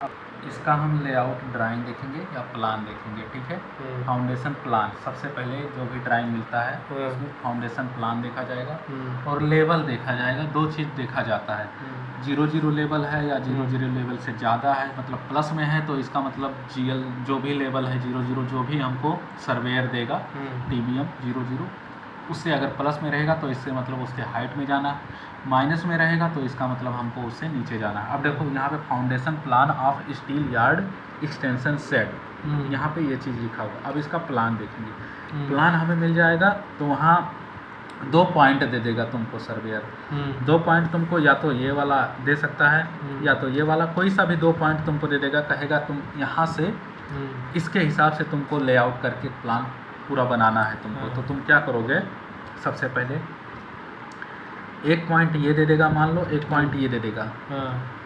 अब इसका हम लेआउट ड्राइंग देखेंगे या प्लान देखेंगे, ठीक है। फाउंडेशन प्लान सबसे पहले जो भी ड्राइंग मिलता है उसमें फाउंडेशन प्लान देखा जाएगा और लेवल देखा जाएगा। दो चीज़ देखा जाता है, 0 लेवल है या 0 लेवल से ज़्यादा है, मतलब प्लस में है तो इसका मतलब GL जो भी लेवल है 0 जो भी हमको सर्वेयर देगा TBM 0 उससे अगर प्लस में रहेगा तो इससे मतलब उसके हाइट में जाना, माइनस में रहेगा तो इसका मतलब हमको उससे नीचे जाना। अब देखो यहाँ पे foundation plan of steel yard extension set, यहाँ पे ये चीज़ लिखा हुआ। अब इसका प्लान देखेंगे, प्लान हमें मिल जाएगा तो वहाँ 2 पॉइंट दे देगा तुमको सर्वेयर। 2 पॉइंट तुमको या तो ये वाला दे सकता है या तो ये वाला, कोई सा भी 2 पॉइंट तुमको दे देगा, कहेगा तुम यहाँ से इसके हिसाब से तुमको लेआउट करके प्लान पूरा बनाना है तुमको। तो तुम क्या करोगे, सबसे पहले 1 पॉइंट ये दे देगा, मान लो 1 पॉइंट ये दे देगा।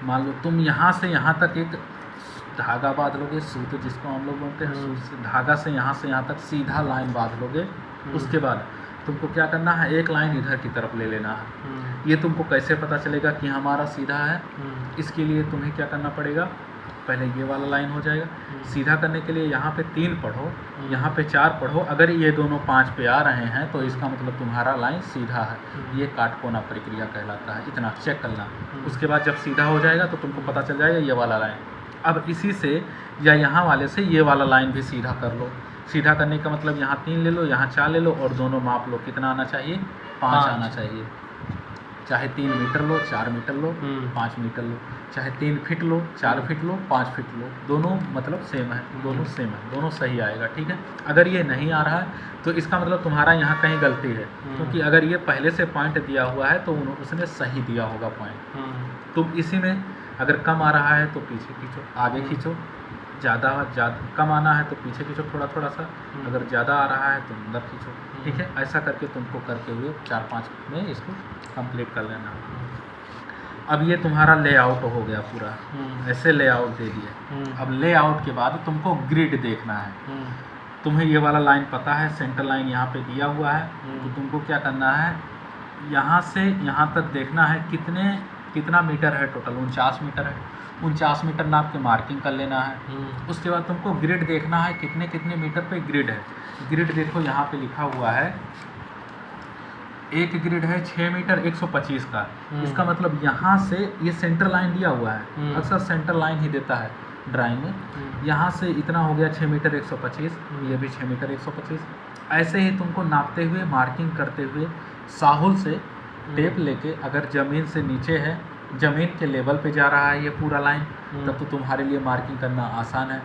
मान लो तुम यहाँ से यहाँ तक एक धागा बांध लोगे, सूत जिसको हम लोग बोलते हैं, सूत से धागा से यहाँ तक सीधा लाइन बांध लोगे। उसके बाद तुमको क्या करना है, एक लाइन इधर की तरफ ले लेना है। ये तुमको कैसे पता चलेगा कि हमारा सीधा है, इसके लिए तुम्हें क्या करना पड़ेगा, पहले ये वाला लाइन हो जाएगा। सीधा करने के लिए यहाँ पे 3 पढ़ो, यहाँ पे 4 पढ़ो। अगर ये दोनों 5 पे आ रहे हैं तो इसका मतलब तुम्हारा लाइन सीधा है। ये काटकोना प्रक्रिया कहलाता है, इतना चेक करना। उसके बाद जब सीधा हो जाएगा तो तुमको पता चल जाएगा ये वाला लाइन। अब इसी से या यहाँ वाले से ये वाला लाइन भी सीधा कर लो। सीधा करने का मतलब यहाँ 3 ले लो, यहाँ 4 ले लो और दोनों माप लो, कितना आना चाहिए, 5 आना चाहिए। चाहे 3 मीटर लो, 4 मीटर लो, 5 मीटर लो, चाहे 3 फीट लो, 4 फीट लो, 5 फीट लो, दोनों मतलब सेम है, दोनों सेम है, दोनों सही आएगा, ठीक है। अगर ये नहीं आ रहा है तो इसका मतलब तुम्हारा यहाँ कहीं गलती है, क्योंकि अगर ये पहले से पॉइंट दिया हुआ है तो उसने सही दिया होगा पॉइंट। तुम इसी में अगर कम आ रहा है तो पीछे खींचो, आगे खींचो, ज़्यादा कम आना है तो पीछे खींचो थोड़ा थोड़ा सा, अगर ज़्यादा आ रहा है तो अंदर खींचो, ठीक है। ऐसा करके तुमको करके हुए 4-5 में इसको कंप्लीट कर लेना। अब ये तुम्हारा लेआउट हो गया पूरा, ऐसे लेआउट दे दिए। अब लेआउट के बाद तुमको ग्रिड देखना है। तुम्हें ये वाला लाइन पता है, सेंटर लाइन यहाँ पे दिया हुआ है, तो तुमको क्या करना है, यहाँ से यहाँ तक देखना है कितना मीटर है टोटल, 49 मीटर है। 49 मीटर नाप के मार्किंग कर लेना है। उसके बाद तुमको ग्रिड देखना है, कितने मीटर पे ग्रिड है। ग्रिड देखो यहाँ पे लिखा हुआ है, एक ग्रिड है 6 मीटर 125 का। इसका मतलब यहाँ से ये सेंटर लाइन दिया हुआ है, अक्सर सेंटर लाइन ही देता है ड्राइंग में। यहाँ से इतना हो गया 6 मीटर 125, ये भी 6 मीटर 125। ऐसे ही तुमको नापते हुए, मार्किंग करते हुए, साहुल से टेप लेके, अगर ज़मीन से नीचे है, ज़मीन के लेवल पे जा रहा है ये पूरा लाइन, तब तो तुम्हारे लिए मार्किंग करना आसान है।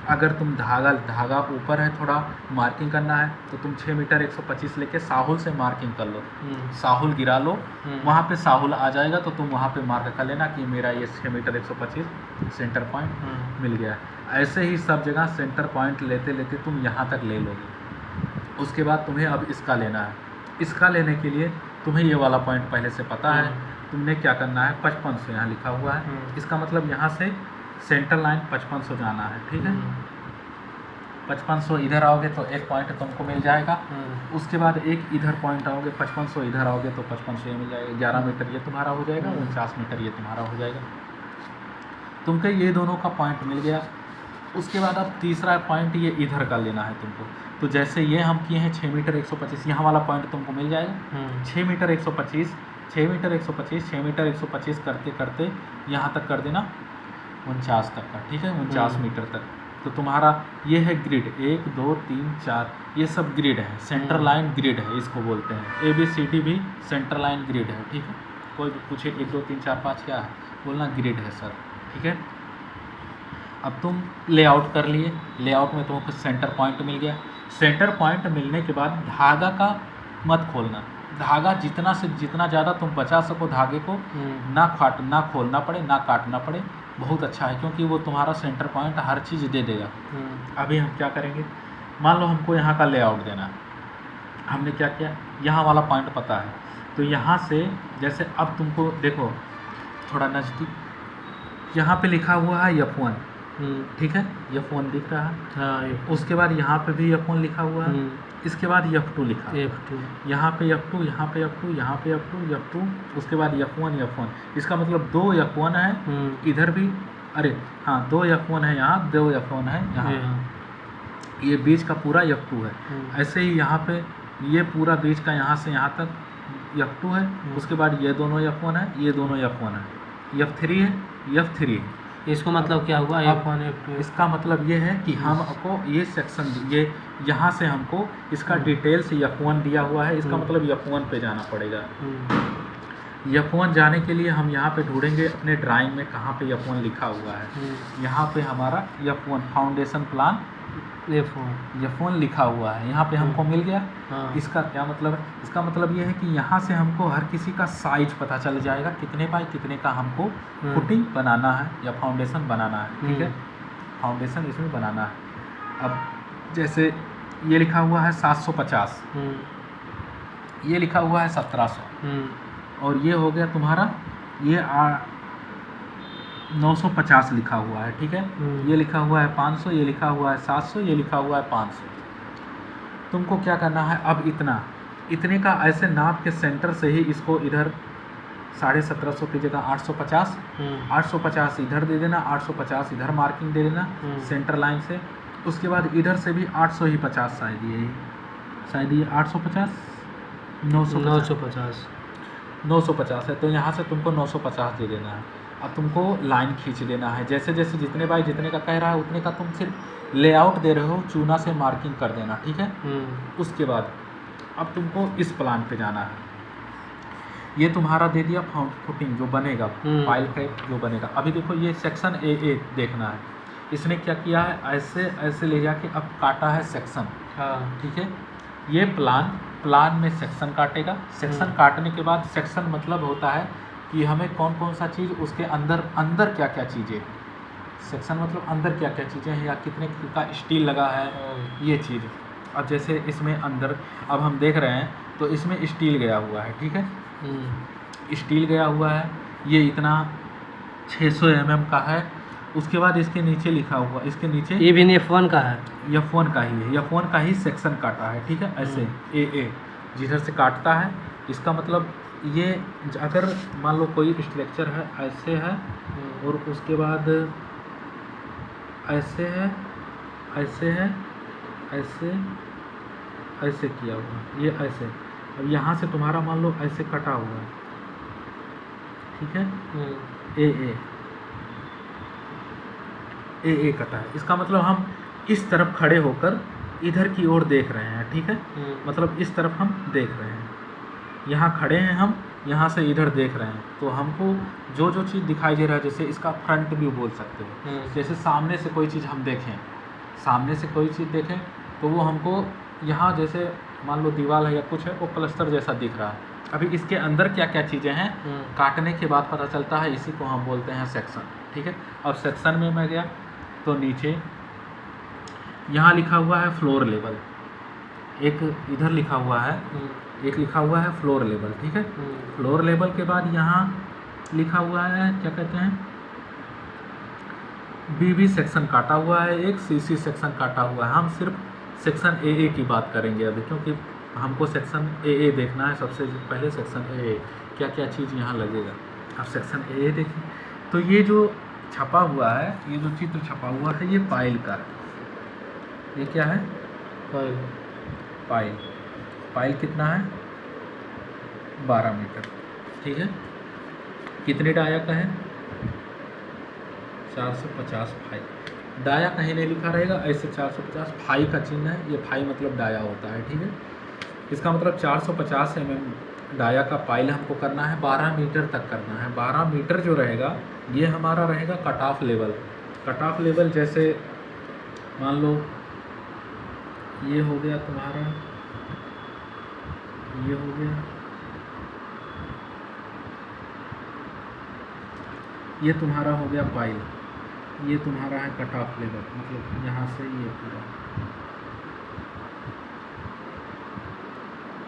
अगर तुम धागा ऊपर है, थोड़ा मार्किंग करना है, तो तुम 6 मीटर 125 लेके साहुल से मार्किंग कर लो। साहुल गिरा लो, वहाँ पे साहुल आ जाएगा तो तुम वहाँ पे मार्क कर लेना कि मेरा ये 6 मीटर 125 सेंटर पॉइंट मिल गया। ऐसे ही सब जगह सेंटर पॉइंट लेते लेते तुम यहाँ तक ले लोगे। उसके बाद तुम्हें अब इसका लेना है। इसका लेने के लिए तुम्हें ये वाला पॉइंट पहले से पता है, तुमने क्या करना है, 5500 यहाँ लिखा हुआ है। इसका मतलब यहाँ से सेंटर लाइन 5500 जाना है, ठीक है। 5500 इधर आओगे तो एक पॉइंट तुमको मिल जाएगा। उसके बाद एक इधर पॉइंट आओगे, 5500 इधर आओगे तो 5500 ये मिल जाएगा। 11 मीटर ये तुम्हारा हो जाएगा, 49 मीटर ये तुम्हारा हो जाएगा। तुमको ये दोनों का पॉइंट मिल गया। उसके बाद अब तीसरा पॉइंट ये इधर का लेना है तुमको। तो जैसे ये हम किए हैं 6 मीटर 125, यहाँ वाला पॉइंट तुमको मिल जाएगा। 6 मीटर 125, 6 मीटर 125, 6 मीटर 125 करते करते यहाँ तक कर देना 49 तक का, ठीक है, 49 मीटर तक। तो तुम्हारा ये है ग्रिड, 1 2 3 4, ये सब ग्रिड है, सेंटर लाइन ग्रिड है, इसको बोलते हैं। ABCD भी सेंटर लाइन ग्रिड है, ठीक है। कोई भी पूछे 1 2 3 4 5 क्या है, बोलना ग्रिड है सर, ठीक है। अब तुम लेआउट कर लिए, लेआउट में तुमको सेंटर पॉइंट मिल गया। सेंटर पॉइंट मिलने के बाद धागा का मत खोलना, धागा जितना से जितना ज़्यादा तुम बचा सको धागे को, ना खोलना पड़े, ना काटना पड़े, बहुत अच्छा है, क्योंकि वो तुम्हारा सेंटर पॉइंट हर चीज़ दे देगा। अभी हम क्या करेंगे, मान लो हमको यहाँ का लेआउट देना, हमने क्या किया, यहाँ वाला पॉइंट पता है, तो यहाँ से जैसे अब तुमको देखो थोड़ा नज़दीक, यहाँ पे लिखा हुआ है F1, ठीक है, F1 दिख रहा है। हाँ, उसके बाद यहाँ पे भी F1 लिखा हुआ है। इसके बाद F2 लिखा है, F2, यहाँ पे F2, यहाँ पे F2, यहाँ पे F2, F2, उसके बाद F1, F1। इसका मतलब 2 F1 है, इधर भी अरे हाँ 2 F1 है यहाँ, 2 F1 है यहाँ, ये बीच का पूरा F2 है। ऐसे ही यहाँ पे ये पूरा बीच का यहाँ से यहाँ तक F2 है, उसके बाद ये दोनों F1 है, ये दोनों F1 है, F3 है, F3 है। इसको मतलब क्या हुआ F1 F2? इसका मतलब ये है कि हमको ये सेक्शन, ये यहाँ से हमको इसका डिटेल्स F1 दिया हुआ है, इसका मतलब F1 पे जाना पड़ेगा। F1 जाने के लिए हम यहाँ पे ढूंढेंगे अपने ड्राइंग में कहाँ पे F1 लिखा हुआ है। यहाँ पे हमारा F1 फाउंडेशन प्लान F1 लिखा हुआ है, यहाँ पे हमको मिल गया। इसका क्या मतलब है? इसका मतलब ये है कि यहाँ से हमको हर किसी का साइज पता चल जाएगा, कितने बाय कितने का हमको फुटिंग बनाना है या फाउंडेशन बनाना है। ठीक है, फाउंडेशन इसमें बनाना है। अब जैसे ये लिखा हुआ है 750, ये लिखा हुआ है 1700, और ये हो गया तुम्हारा ये 950 लिखा हुआ है। ठीक है, ये लिखा हुआ है 500, ये लिखा हुआ है 700, ये लिखा हुआ है 500। तुमको क्या करना है, अब इतने का ऐसे नाप के सेंटर से ही इसको इधर 1750 की जगह 850, 850 इधर दे देना, 850 इधर मार्किंग दे देना सेंटर लाइन से। उसके बाद इधर से भी 850 शायद ये 850 950 है, तो यहाँ से तुमको 950 दे देना है। अब तुमको लाइन खींच देना है, जैसे जैसे जितने बाय जितने का कह रहा है उतने का तुम सिर्फ लेआउट दे रहे हो, चूना से मार्किंग कर देना। ठीक है, उसके बाद अब तुमको इस प्लान पे जाना है। ये तुम्हारा दे दिया फुटिंग जो बनेगा, पाइल का जो बनेगा। अभी देखो ये सेक्शन ए देखना है, इसने क्या किया है, ऐसे ऐसे ले जाके अब काटा है सेक्शन। ठीक है, ये प्लान में सेक्शन काटेगा। सेक्शन काटने के बाद, सेक्शन मतलब होता है कि हमें कौन कौन सा चीज़ उसके अंदर क्या क्या चीज़ें, सेक्शन मतलब अंदर क्या क्या चीज़ें हैं या कितने का स्टील लगा है, ये चीज़। अब जैसे इसमें अंदर अब हम देख रहे हैं तो इसमें स्टील गया हुआ है। ठीक है, स्टील गया हुआ है, ये इतना 600 mm का है। उसके बाद इसके नीचे लिखा हुआ, इसके नीचे ये भी F1 का है, F1 का ही है, F1 का ही सेक्शन काटा है। ठीक है, ऐसे ए जिधर से काटता है, इसका मतलब ये अगर मान लो कोई स्ट्रक्चर है, ऐसे है और उसके बाद ऐसे है, ऐसे है, ऐसे किया हुआ, ये ऐसे। अब यहाँ से तुम्हारा मान लो ऐसे कटा हुआ है। ठीक है, ए कटा है, इसका मतलब हम इस तरफ खड़े होकर इधर की ओर देख रहे हैं। ठीक है, मतलब इस तरफ हम देख रहे हैं, यहाँ खड़े हैं हम, यहाँ से इधर देख रहे हैं, तो हमको जो जो चीज़ दिखाई दे रहा है, जैसे इसका फ्रंट व्यू बोल सकते हो। जैसे सामने से कोई चीज़ हम देखें, सामने से कोई चीज़ देखें तो वो हमको यहाँ जैसे मान लो दीवार है या कुछ है, वो प्लास्टर जैसा दिख रहा है। अभी इसके अंदर क्या क्या चीज़ें हैं काटने के बाद पता चलता है, इसी को हम बोलते हैं सेक्शन। ठीक है, अब सेक्शन में मैं गया तो नीचे यहाँ लिखा हुआ है फ्लोर लेवल, एक इधर लिखा हुआ है, एक लिखा हुआ है फ्लोर लेवल। ठीक है, फ्लोर लेवल के बाद यहाँ लिखा हुआ है क्या कहते हैं, बीबी सेक्शन काटा हुआ है, एक सीसी सेक्शन काटा हुआ है। हम सिर्फ सेक्शन ए की बात करेंगे अभी, क्योंकि हमको सेक्शन ए देखना है सबसे पहले। सेक्शन ए क्या क्या चीज़ यहाँ लगेगा। अब सेक्शन ए देखिए, तो ये जो छपा हुआ है, ये जो चित्र छपा हुआ है, ये पाइल का है। ये क्या है, पाइल कितना है, 12 मीटर। ठीक है, कितने डाया का है, 450 फाई। डाया कहीं नहीं लिखा रहेगा, ऐसे 450 फाई का चिन्ह है, ये फाई मतलब डाया होता है। ठीक है, इसका मतलब 450 mm डाया का पाइल हमको करना है, 12 मीटर तक करना है। 12 मीटर जो रहेगा ये हमारा रहेगा cut off level. Cut off level जैसे मान लो ये हो गया तुम्हारा, ये हो गया, ये तुम्हारा हो गया पाइल, ये तुम्हारा है कट ऑफ लेवल, मतलब यहाँ से ये पूरा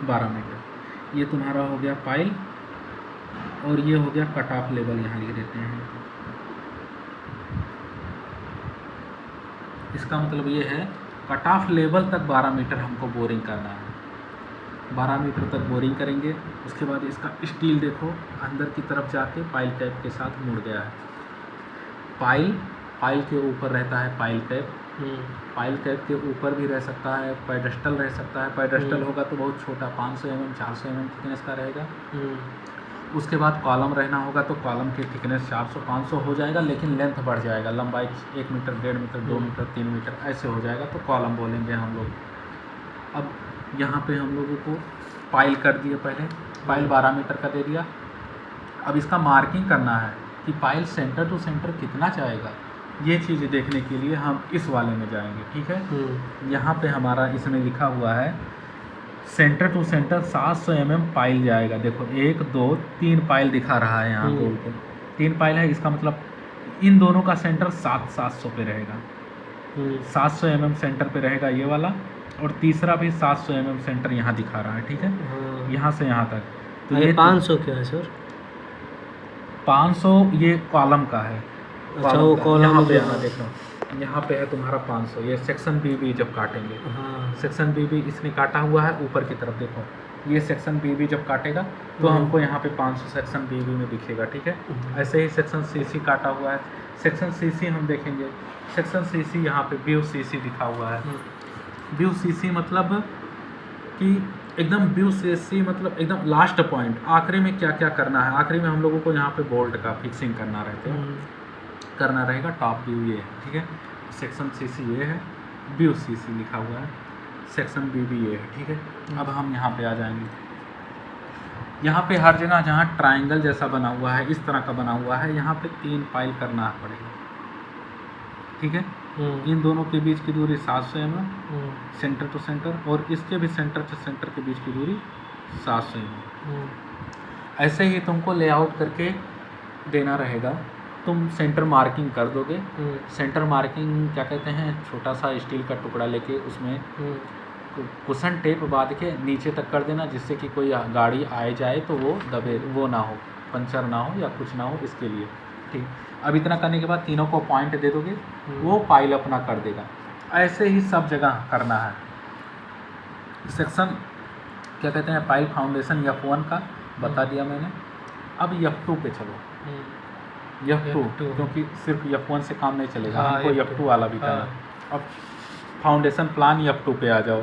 12 मीटर। ये तुम्हारा हो गया पाइल और ये हो गया कट ऑफ लेवल, यहाँ लिख देते हैं। इसका मतलब ये है कट ऑफ लेवल तक 12 मीटर हमको बोरिंग करना है। 12 मीटर तक बोरिंग करेंगे। उसके बाद इसका स्टील देखो अंदर की तरफ जाके पाइल कैप के साथ मुड़ गया है। पाइल के ऊपर रहता है पाइल कैप। पाइल कैप के ऊपर भी रह सकता है, पेडेस्टल रह सकता है। पेडेस्टल होगा तो बहुत छोटा 500 mm 400 mm थिकनेस का रहेगा। उसके बाद कॉलम रहना होगा तो कॉलम की थिकनेस 400-500 हो जाएगा, लेकिन लेंथ बढ़ जाएगा, लंबाई 1 मीटर 1.5 मीटर 2 मीटर 3 मीटर ऐसे हो जाएगा तो कॉलम बोलेंगे हम लोग। अब यहाँ पे हम लोगों को पाइल कर दिए, पहले पाइल 12 मीटर का दे दिया। अब इसका मार्किंग करना है कि पाइल सेंटर टू सेंटर कितना जाएगा, ये चीज़ देखने के लिए हम इस वाले में जाएंगे। ठीक है, यहाँ पे हमारा इसमें लिखा हुआ है centre to centre 700 mm pile जाएगा। देखो 1 2 3 पाइल दिखा रहा है यहाँ गोल को, 3 पाइल है, इसका मतलब इन दोनों का सेंटर 700 पे रहेगा। 700 mm सेंटर पे रहेगा ये वाला, और तीसरा भी 700 mm सेंटर यहाँ दिखा रहा है। ठीक है, यहाँ से यहाँ तक। तो ये 500 क्या है सर? 500 ये कॉलम का है। अच्छा, वो कॉलम यहाँ पे जो आना, देखो यहाँ पे है तुम्हारा 500। ये सेक्शन बी जब काटेंगे, सेक्शन बी इसने काटा हुआ है ऊपर की तरफ। देखो ये सेक्शन बी जब काटेगा तो हमको यहाँ पे 500 सेक्शन बी में दिखेगा। ठीक है, ऐसे ही सेक्शन सी काटा हुआ है। सेक्शन सी हम देखेंगे, सेक्शन सी यहाँ पे व्यू सी लिखा हुआ है। व्यू सी मतलब कि एकदम व्यू सी मतलब एकदम लास्ट पॉइंट, आखिरी में क्या क्या करना है। आखिरी में हम लोगों को यहाँ पे बोल्ट का फिक्सिंग करना रहेगा। टॉप व्यू ये है। ठीक है, सेक्शन सी ये है, व्यू सी लिखा हुआ है, सेक्शन बी ये है। ठीक है, अब हम यहाँ पे आ जाएंगे। यहाँ पे हर जगह जहाँ ट्रायंगल जैसा बना हुआ है, इस तरह का बना हुआ है, यहाँ पे 3 पाइल करना पड़ेगा। ठीक है, इन दोनों के बीच की दूरी 700 mm सेंटर टू सेंटर, और इसके भी सेंटर से सेंटर के बीच की दूरी 700 mm। ऐसे ही तुमको लेआउट करके देना रहेगा। तुम सेंटर मार्किंग कर दोगे। सेंटर मार्किंग क्या कहते हैं, छोटा सा स्टील का टुकड़ा लेके उसमें कुशन टेप बांध के नीचे तक कर देना, जिससे कि कोई गाड़ी आए जाए तो वो दबे, वो ना हो, पंचर ना हो या कुछ ना हो, इसके लिए। ठीक, अब इतना करने के बाद तीनों को पॉइंट दे दोगे, वो पाइल अपना कर देगा। ऐसे ही सब जगह करना है। सेक्शन क्या कहते हैं, पाइल फाउंडेशन F1 का बता दिया मैंने। अब F2 पे चलो। F2 क्योंकि सिर्फ F1 से काम नहीं चलेगा, हमको F2 वाला भी करना। अब फाउंडेशन प्लान F2 पे आ जाओ।